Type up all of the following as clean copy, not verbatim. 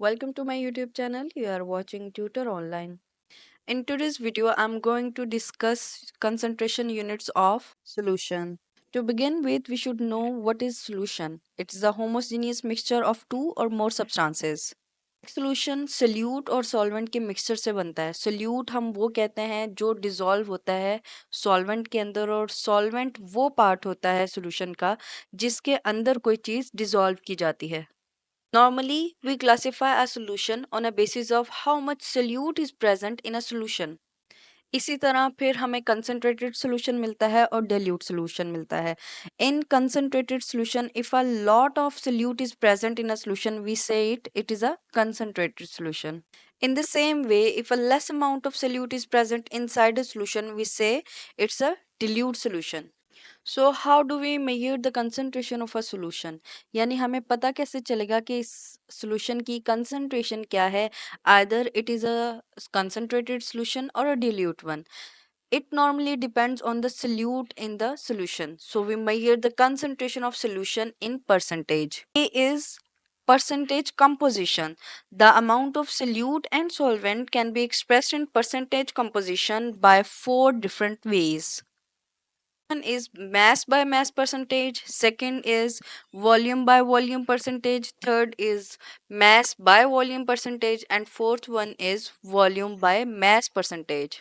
Welcome to my YouTube channel. You are watching Tutor Online. In today's video, I'm going to discuss concentration units of solution. To begin with, we should know what is solution. It is a homogeneous mixture of two or more substances. Solution solute और solvent के mixture से बनता है. Salute हम वो कहते हैं जो डिसॉल्व होता है सॉल्वेंट के अंदर, और सॉल्वेंट वो पार्ट होता है सॉल्यूशन का जिसके अंदर कोई चीज़ डिसॉल्व की जाती है. Normally, we classify a solution on a basis of how much solute is present in a solution. इसी तरह फिर हमें concentrated solution मिलता है और dilute solution मिलता है. In concentrated solution, if a lot of solute is present in a solution, we say it is a concentrated solution. In the same way, if a less amount of solute is present inside a solution, we say it's a dilute solution. So how do we measure the concentration of a solution. यानी हमें पता कैसे चलेगा कि इस solution की concentration क्या है. Either it is a concentrated solution और अ dilute one. It normally depends on the solute in the solution. So we measure the concentration of solution in percentage. A is percentage composition. The amount of solute and solvent can be expressed in percentage composition by four different ways. One is mass by mass percentage, second is volume by volume percentage, third is mass by volume percentage, and fourth one is volume by mass percentage.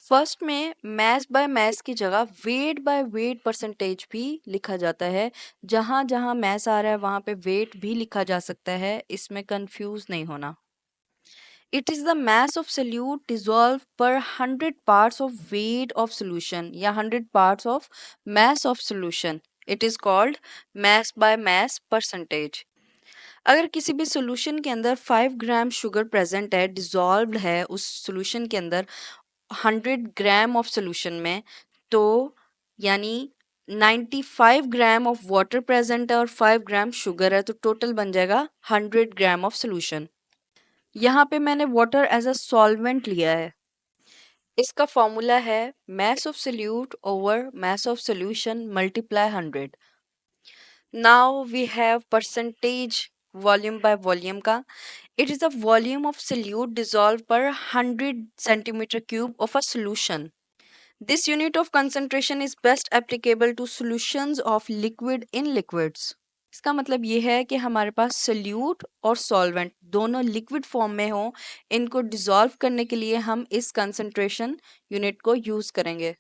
First में mess by mess की जगह weight by weight percentage भी लिखा जाता है. जहाँ जहाँ mess आ रहा है वहाँ पे वेट भी लिखा जा सकता है, इसमें कंफ्यूज नहीं होना. It is the mass of solute dissolved per 100 parts of weight of solution या 100 parts of mass of solution. It is called mass by mass percentage. अगर किसी भी सॉल्यूशन के अंदर 5 ग्राम शुगर प्रेजेंट है, डिसॉल्व्ड है उस सॉल्यूशन के अंदर 100 ग्राम ऑफ सॉल्यूशन में, तो यानी 95 ग्राम ऑफ वाटर प्रेजेंट है और 5 ग्राम शुगर है, तो टोटल बन जाएगा 100 ग्राम ऑफ सॉल्यूशन. यहाँ पे मैंने वाटर एज अ सॉल्वेंट लिया है. इसका फॉर्मूला है mass of solute over mass of solution multiply 100. Now we have percentage volume by volume का. It is the volume of solute dissolved per 100 centimeter cube of a solution. This unit of concentration is best applicable to solutions of liquid in liquids. इसका मतलब ये है कि हमारे पास salute और solvent दोनों liquid form में हो, इनको डिसॉल्व करने के लिए हम इस कंसंट्रेशन यूनिट को यूज करेंगे.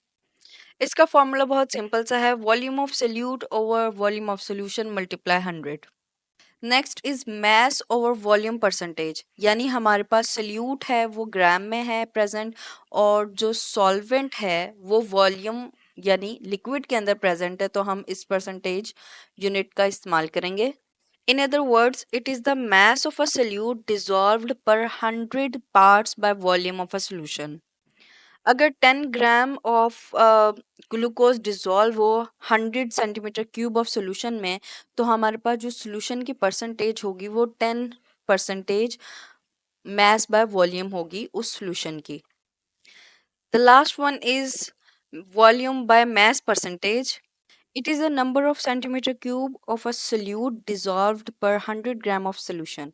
इसका फॉर्मूला बहुत सिंपल सा है, volume of solute over volume of solution multiply 100. Next is mass over volume percentage. यानी हमारे पास सल्यूट है वो ग्राम में है प्रेजेंट, और जो सॉल्वेंट है वो वॉल्यूम यानी लिक्विड के अंदर प्रेजेंट है, तो हम इस परसेंटेज यूनिट का इस्तेमाल करेंगे. In other words, it is the mass of a solute dissolved per 100 parts by volume of a solution. अगर 10 ग्राम ऑफ ग्लूकोज डिसॉल्व हो 100 सेंटीमीटर क्यूब ऑफ सॉल्यूशन में, तो हमारे पास जो सॉल्यूशन की परसेंटेज होगी वो 10% mass by volume होगी उस solution की. The last one is volume by mass percentage. It is the number of centimeter cube of a solute dissolved per 100 gram of solution.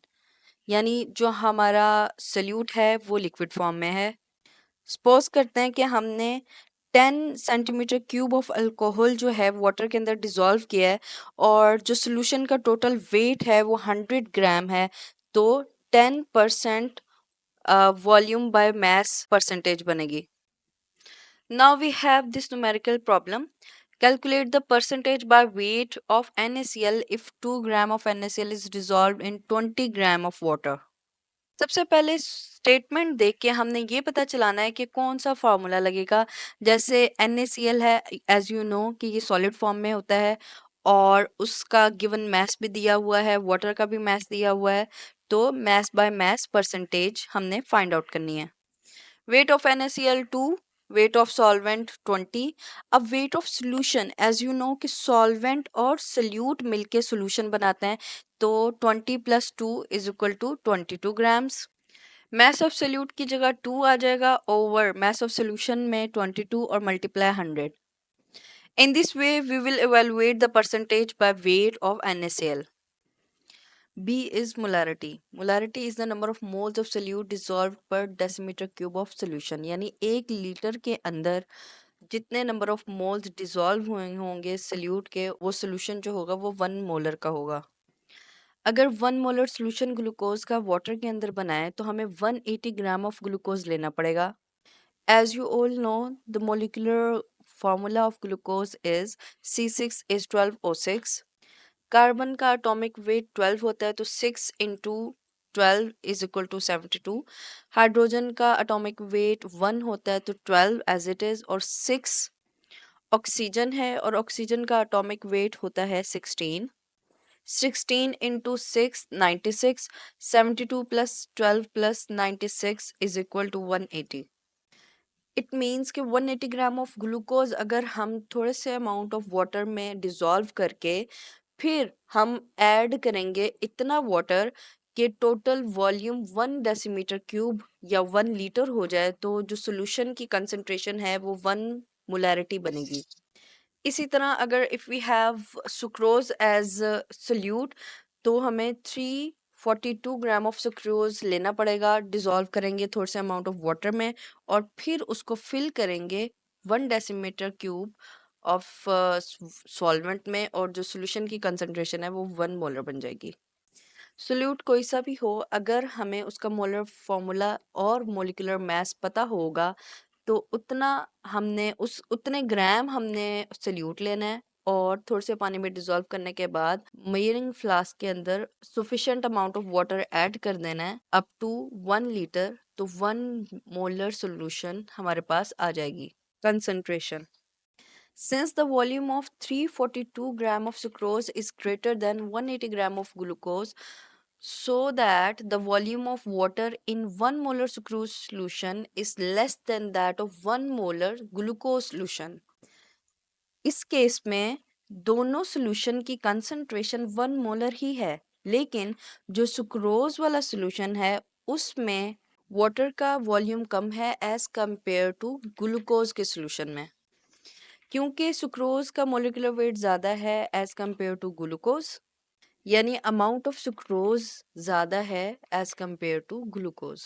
यानी जो हमारा solute है वो liquid form में है. सपोज करते हैं कि हमने 10 सेंटीमीटर क्यूब ऑफ अल्कोहल जो है वाटर के अंदर डिसॉल्व किया है, और जो सॉल्यूशन का टोटल वेट है वो 100 ग्राम है, तो 10% वॉल्यूम बाय मास परसेंटेज बनेगी. Now we have this numerical problem. Calculate the percentage by weight of NaCl if 2 gram of NaCl is dissolved in 20 gram of water. सबसे पहले स्टेटमेंट देख के हमने ये पता चलाना है कि कौन सा फार्मूला लगेगा. जैसे NaCl है, एज यू नो कि ये सॉलिड फॉर्म में होता है और उसका गिवन मैस भी दिया हुआ है, वाटर का भी मैस दिया हुआ है, तो मैस बाय मैस परसेंटेज हमने फाइंड आउट करनी है. Weight of NaCl 2, weight of solvent 20. अब weight of solution, as you know कि सॉल्वेंट और सल्यूट मिलके सोल्यूशन बनाते हैं, तो 20 plus 2 is equal to 22 grams. Mass of solute की जगह 2 आ जाएगा ओवर मैस ऑफ सोल्यूशन में 22 और multiply 100. In this way we will evaluate the percentage by weight of NaCl. B is molarity. Molarity is the number of moles of solute dissolved per decimeter cube of solution. यानी 1 litre के अंदर जितने number of moles dissolve हुए होंगे salute के, वो solution जो होगा वो 1 मोलर का होगा। अगर 1 मोलर सोल्यूशन ग्लूकोज का वाटर के अंदर बनाए तो हमें 180 ग्राम ऑफ ग्लूकोज लेना पड़ेगा। As you all know, the molecular formula of glucose is C6H12O6। Carbon का एटॉमिक वेट 12 होता है, तो 6 × 12 = 72। हाइड्रोजन का एटॉमिक वेट 1 होता है, तो 12 एज इट इज, और 6 ऑक्सीजन है और ऑक्सीजन का एटॉमिक वेट होता है 16। 16 × 6 96। 72 + 12 + 96 = 180। इट मीन्स कि 180 ग्राम ऑफ ग्लूकोज अगर हम थोड़े से अमाउंट ऑफ वाटर में डिसॉल्व करके फिर हम ऐड करेंगे इतना वाटर कि टोटल वॉल्यूम 1 डेसीमीटर क्यूब या 1 लीटर हो जाए, तो जो सोल्यूशन की कंसंट्रेशन है वो 1 मोलैरिटी बनेगी। इसी तरह अगर if we have sucrose as solute, तो हमें 342 ग्राम ऑफ सुक्रोज लेना पड़ेगा, डिसॉल्व करेंगे थोड़े से अमाउंट ऑफ वाटर में और फिर उसको फिल करेंगे 1 डेसीमीटर क्यूब ऑफ सॉल्वेंट में, और जो सोल्यूशन की कंसंट्रेशन है वो 1 मोलर बन जाएगी। सोल्यूट कोई सा भी हो, अगर हमें उसका मोलर फॉर्मूला और मोलिकुलर मास पता होगा तो उतने ग्राम हमने सल्यूट लेना है और थोड़े से पानी में डिसॉल्व करने के बाद मेजरिंग फ्लास्क के अंदर sufficient amount of water add कर देना है अप टू 1 लीटर, तो 1 मोलर सॉल्यूशन हमारे पास आ जाएगी। Concentration: since the volume of 342 gram of sucrose is greater than 180 gram of glucose, so that the volume of water in 1 molar sucrose solution is less than that of 1 molar glucose solution. इस case में दोनों solution की concentration 1 molar ही है, लेकिन जो sucrose वाला solution है उसमें वाटर का वॉल्यूम कम है एज कंपेयर टू ग्लूकोज के सॉल्यूशन में, क्योंकि सुक्रोज का मोलिकुलर वेट ज़्यादा है एज कंपेयर टू ग्लूकोज, यानी अमाउंट ऑफ सुक्रोज ज़्यादा है as compare to glucose.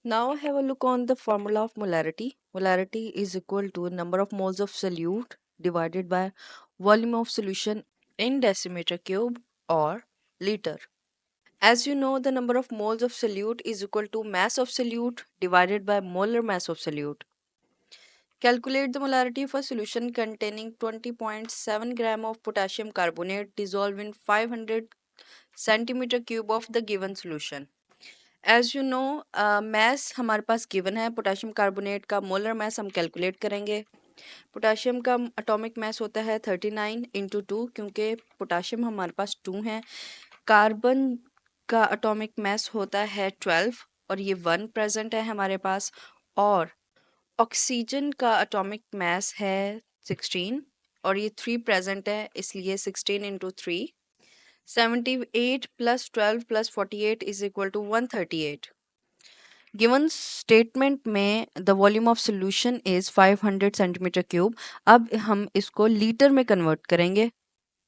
Now have a look on the formula of molarity. Molarity is equal to number of moles of solute divided by volume of solution in decimetre cube और litre. As you know, the number of moles of solute is equal to mass of solute divided by molar mass of solute. Calculate the molarity of a solution containing 20.7 gram of potassium carbonate dissolved in 500 centimeter cube of the given solution. As you know, mass हमारे पास given है, potassium carbonate का molar mass हम calculate करेंगे। Potassium का atomic mass होता है 39 into 2, क्योंकि potassium हमारे पास 2 है। कार्बन का एटॉमिक मास होता है 12 और ये 1 प्रेजेंट है हमारे पास, और ऑक्सीजन का एटॉमिक मास है 16 और ये 3 प्रेजेंट है, इसलिए 16 इंटू 3, 78 + 12 + 48 = 138। गिवन स्टेटमेंट में the volume of solution is 500 centimetre cube. अब हम इसको लीटर में कन्वर्ट करेंगे।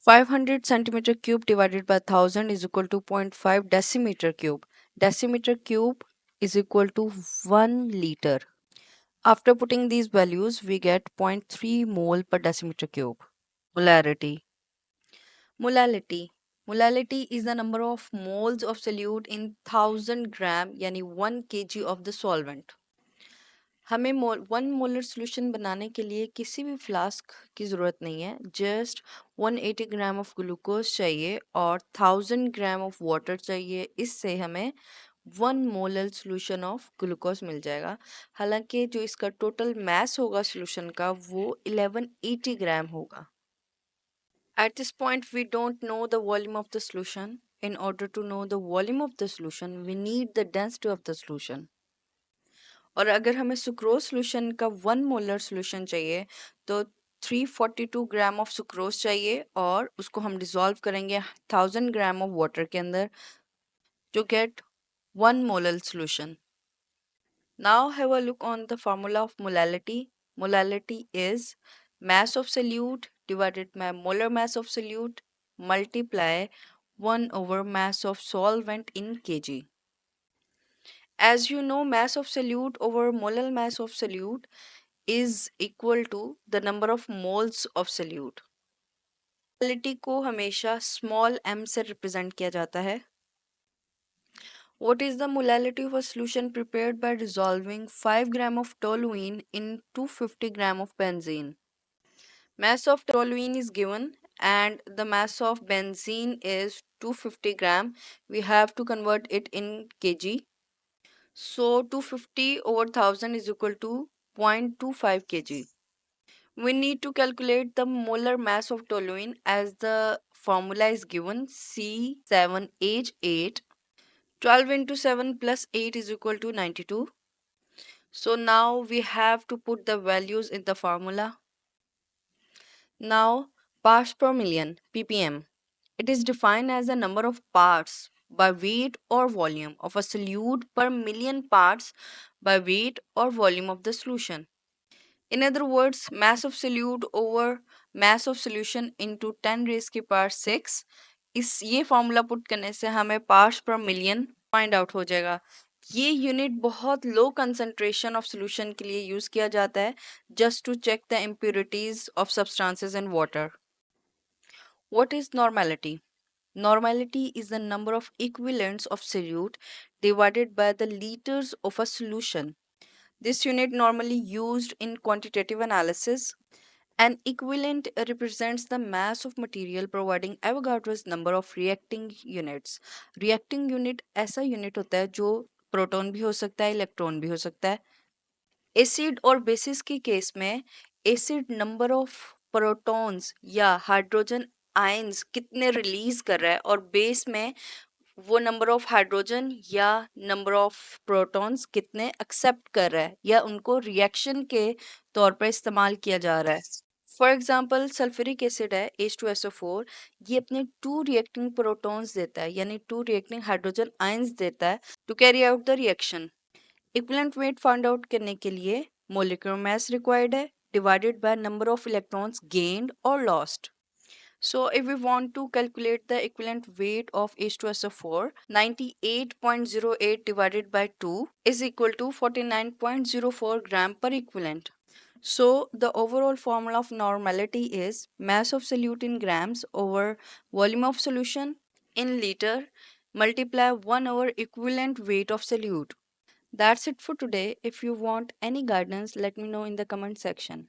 500 centimetre cube divided by 1000 = 0.5 decimetre cube. Decimetre cube is equal to 1 litre. After putting these values, we get 0.3 mole per decimeter cube. Molarity. Molality. Molality is the number of moles of solute in 1000 gram यानी 1 kg of the solvent. हमें 1 molar solution बनाने के लिए किसी भी flask की ज़रूरत नहीं है, जस्ट 180 ग्राम ऑफ ग्लूकोज चाहिए और 1000 ग्राम ऑफ वाटर चाहिए। इससे हमें 1 मोलर सोल्यूशन ऑफ ग्लूकोज मिल जाएगा। हालांकि जो इसका टोटल मास होगा सोल्यूशन का वो 1180 ग्राम होगा। At this point we don't know the volume of the solution. In order to know the volume of the solution, we need the density of the solution. और अगर हमें सुक्रोज सोल्यूशन का 1 molar solution चाहिए तो 342 gram of sucrose चाहिए और उसको हम डिसॉल्व करेंगे 1000 ग्राम ऑफ वाटर के अंदर to get 1 molar solution. Now have a look on the formula of molality. Molality is mass of solute divided by molar mass of solute multiply 1 over mass of solvent in kg. As you know, mass of solute over molar mass of solute is equal to the number of moles of solute. Molality को हमेशा small m से represent किया जाता है. What is the molality of a solution prepared by dissolving 5 gram of toluene in 250 gram of benzene? Mass of toluene is given and the mass of benzene is 250 gram. We have to convert it in kg. So 250 over 1000 is equal to 0.25 kg. We need to calculate the molar mass of toluene as the formula is given C7H8. 12 into 7 plus 8 is equal to 92. So now we have to put the values in the formula. Now, parts per million, ppm. It is defined as the number of parts by weight or volume of a solute per million parts by weight or volume of the solution. In other words, mass of solute over mass of solution into 10 raised की power 6. इस ये formula put करने से हमें parts पर million find out हो जाएगा. ये यूनिट बहुत लो कंसंट्रेशन ऑफ सॉल्यूशन के लिए यूज किया जाता है just to check the impurities of substances in water. What is normality? Normality is the number of equivalents of solute divided by the liters of a solution. This unit normally used in quantitative analysis. An equivalent represents the mass of material providing Avogadro's number of reacting units. Reacting unit ऐसा unit होता है जो proton भी हो सकता है electron भी हो सकता है. एसिड और बेसिस के केस में एसिड नंबर ऑफ प्रोटॉन्स या हाइड्रोजन आयंस कितने रिलीज कर रहा है और बेस में वो नंबर ऑफ हाइड्रोजन या नंबर ऑफ प्रोटॉन्स कितने एक्सेप्ट कर रहा है या उनको रिएक्शन के तौर पर इस्तेमाल किया जा रहा है. फॉर एग्जाम्पल सल्फ्यूरिक एसिड है H2SO4. ये अपने 2 रिएक्टिंग प्रोटॉन्स देता है यानी 2 रिएक्टिंग हाइड्रोजन आयंस देता है to carry out the reaction. Equivalent weight find out करने के लिए मोलिकुलर मास रिक्वायर्ड है divided by number of electrons gained और lost. So if we want to calculate the equivalent weight of H2SO4, 98.08 divided by 2 is equal to 49.04 gram per equivalent. So the overall formula of normality is mass of solute in grams over volume of solution in liter multiply 1 over equivalent weight of solute. That's it for today. If you want any guidance, let me know in the comment section.